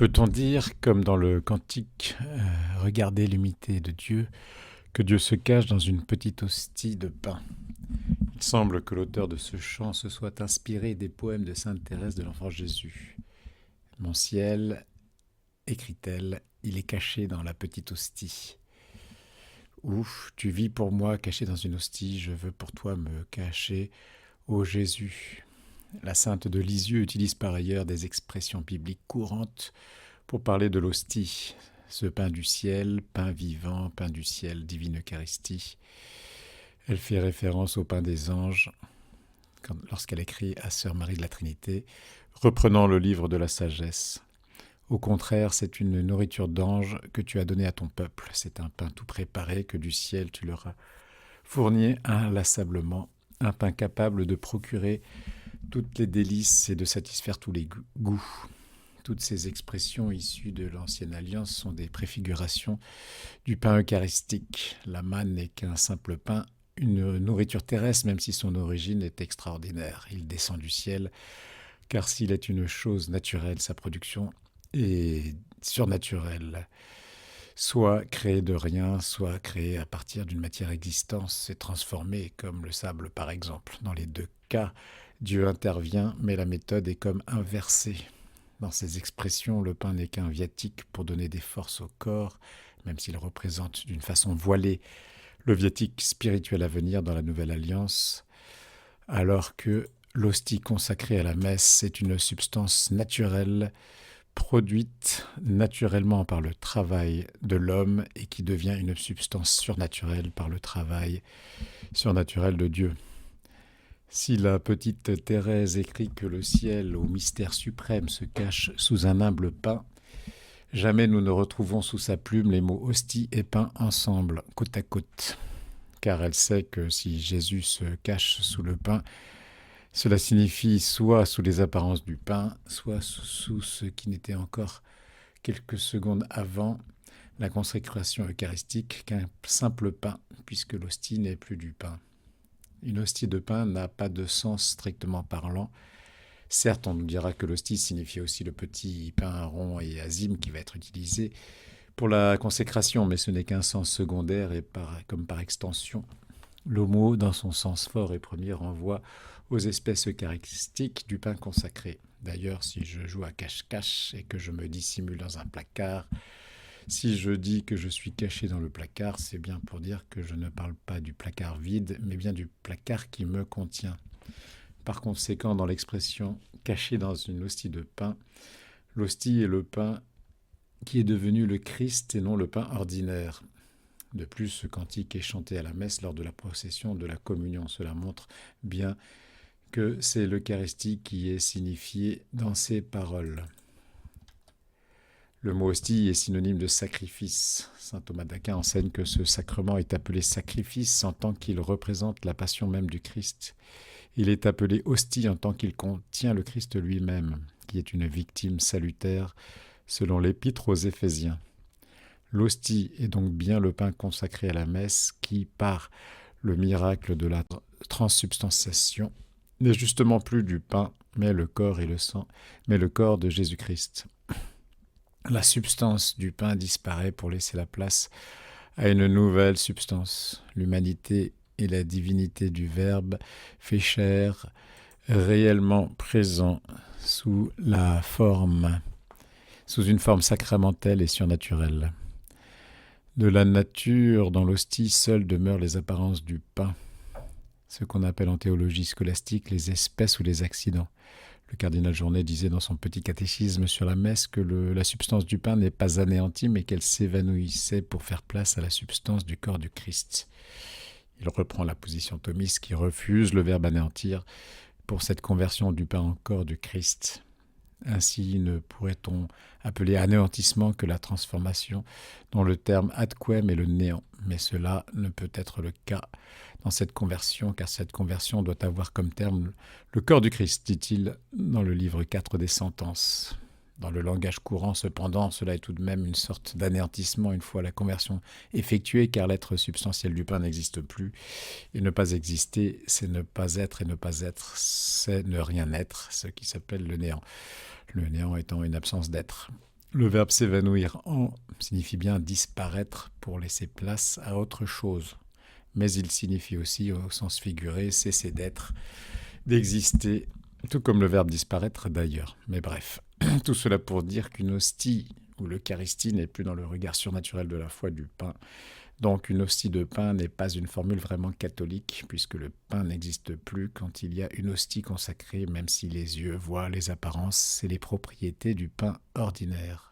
Peut-on dire, comme dans le cantique, regardez l'unité de Dieu, que Dieu se cache dans une petite hostie de pain? Il semble que l'auteur de ce chant se soit inspiré des poèmes de sainte Thérèse de l'Enfant Jésus. Mon ciel, écrit-elle, il est caché dans la petite hostie. Ouf, tu vis pour moi caché dans une hostie, je veux pour toi me cacher, ô Jésus. La sainte de Lisieux utilise par ailleurs des expressions bibliques courantes pour parler de l'hostie, ce pain du ciel, pain vivant, pain du ciel, divine Eucharistie. Elle fait référence au pain des anges lorsqu'elle écrit à Sœur Marie de la Trinité, reprenant le livre de la sagesse. Au contraire, c'est une nourriture d'ange que tu as donnée à ton peuple. C'est un pain tout préparé que du ciel tu leur as fourni inlassablement, un pain capable de procurer toutes les délices et de satisfaire tous les goûts. Toutes ces expressions issues de l'Ancienne Alliance sont des préfigurations du pain eucharistique. La manne n'est qu'un simple pain, une nourriture terrestre, même si son origine est extraordinaire. Il descend du ciel, car s'il est une chose naturelle, sa production est surnaturelle. Soit créé de rien, soit créé à partir d'une matière existante, c'est transformé, comme le sable par exemple. Dans les deux cas, Dieu intervient, mais la méthode est comme inversée. Dans ces expressions, le pain n'est qu'un viatique pour donner des forces au corps, même s'il représente d'une façon voilée le viatique spirituel à venir dans la Nouvelle Alliance, alors que l'hostie consacrée à la messe est une substance naturelle, produite naturellement par le travail de l'homme et qui devient une substance surnaturelle par le travail surnaturel de Dieu. Si la petite Thérèse écrit que le ciel, au mystère suprême, se cache sous un humble pain, jamais nous ne retrouvons sous sa plume les mots hostie et pain ensemble, côte à côte. Car elle sait que si Jésus se cache sous le pain, cela signifie soit sous les apparences du pain, soit sous ce qui n'était encore quelques secondes avant la consécration eucharistique qu'un simple pain, puisque l'hostie n'est plus du pain. Une hostie de pain n'a pas de sens strictement parlant. Certes, on nous dira que l'hostie signifie aussi le petit pain rond et azime qui va être utilisé pour la consécration, mais ce n'est qu'un sens secondaire et comme par extension. Le mot, dans son sens fort et premier, renvoie aux espèces eucharistiques du pain consacré. D'ailleurs, si je joue à cache-cache et que je me dissimule dans un placard, si je dis que je suis caché dans le placard, c'est bien pour dire que je ne parle pas du placard vide, mais bien du placard qui me contient. Par conséquent, dans l'expression « caché dans une hostie de pain », l'hostie est le pain qui est devenu le Christ et non le pain ordinaire. De plus, ce cantique est chanté à la messe lors de la procession de la communion. Cela montre bien que c'est l'Eucharistie qui est signifiée dans ces paroles. Le mot hostie est synonyme de sacrifice. Saint Thomas d'Aquin enseigne que ce sacrement est appelé sacrifice en tant qu'il représente la passion même du Christ. Il est appelé hostie en tant qu'il contient le Christ lui-même, qui est une victime salutaire selon l'épître aux Éphésiens. L'hostie est donc bien le pain consacré à la messe qui, par le miracle de la transsubstantiation, n'est justement plus du pain, mais le corps et le sang, mais le corps de Jésus-Christ. La substance du pain disparaît pour laisser la place à une nouvelle substance. L'humanité et la divinité du Verbe fait chair, réellement présent sous une forme sacramentelle et surnaturelle. De la nature, dans l'hostie, seules demeurent les apparences du pain, ce qu'on appelle en théologie scolastique les espèces ou les accidents. Le cardinal Journet disait dans son petit catéchisme sur la messe que la substance du pain n'est pas anéantie, mais qu'elle s'évanouissait pour faire place à la substance du corps du Christ. Il reprend la position thomiste qui refuse le verbe anéantir pour cette conversion du pain en corps du Christ. Ainsi ne pourrait-on appeler anéantissement que la transformation dont le terme ad quem est le néant. Mais cela ne peut être le cas dans cette conversion, car cette conversion doit avoir comme terme le corps du Christ, dit-il dans le livre 4 des Sentences. Dans le langage courant, cependant, cela est tout de même une sorte d'anéantissement une fois la conversion effectuée, car l'être substantiel du pain n'existe plus. Et ne pas exister, c'est ne pas être, et ne pas être, c'est ne rien être, ce qui s'appelle le néant. Le néant étant une absence d'être. Le verbe s'évanouir en signifie bien disparaître pour laisser place à autre chose. Mais il signifie aussi, au sens figuré, cesser d'être, d'exister, tout comme le verbe disparaître d'ailleurs. Mais bref, tout cela pour dire qu'une hostie ou l'Eucharistie n'est plus dans le regard surnaturel de la foi du pain. Donc une hostie de pain n'est pas une formule vraiment catholique, puisque le pain n'existe plus quand il y a une hostie consacrée, même si les yeux voient les apparences et les propriétés du pain ordinaire.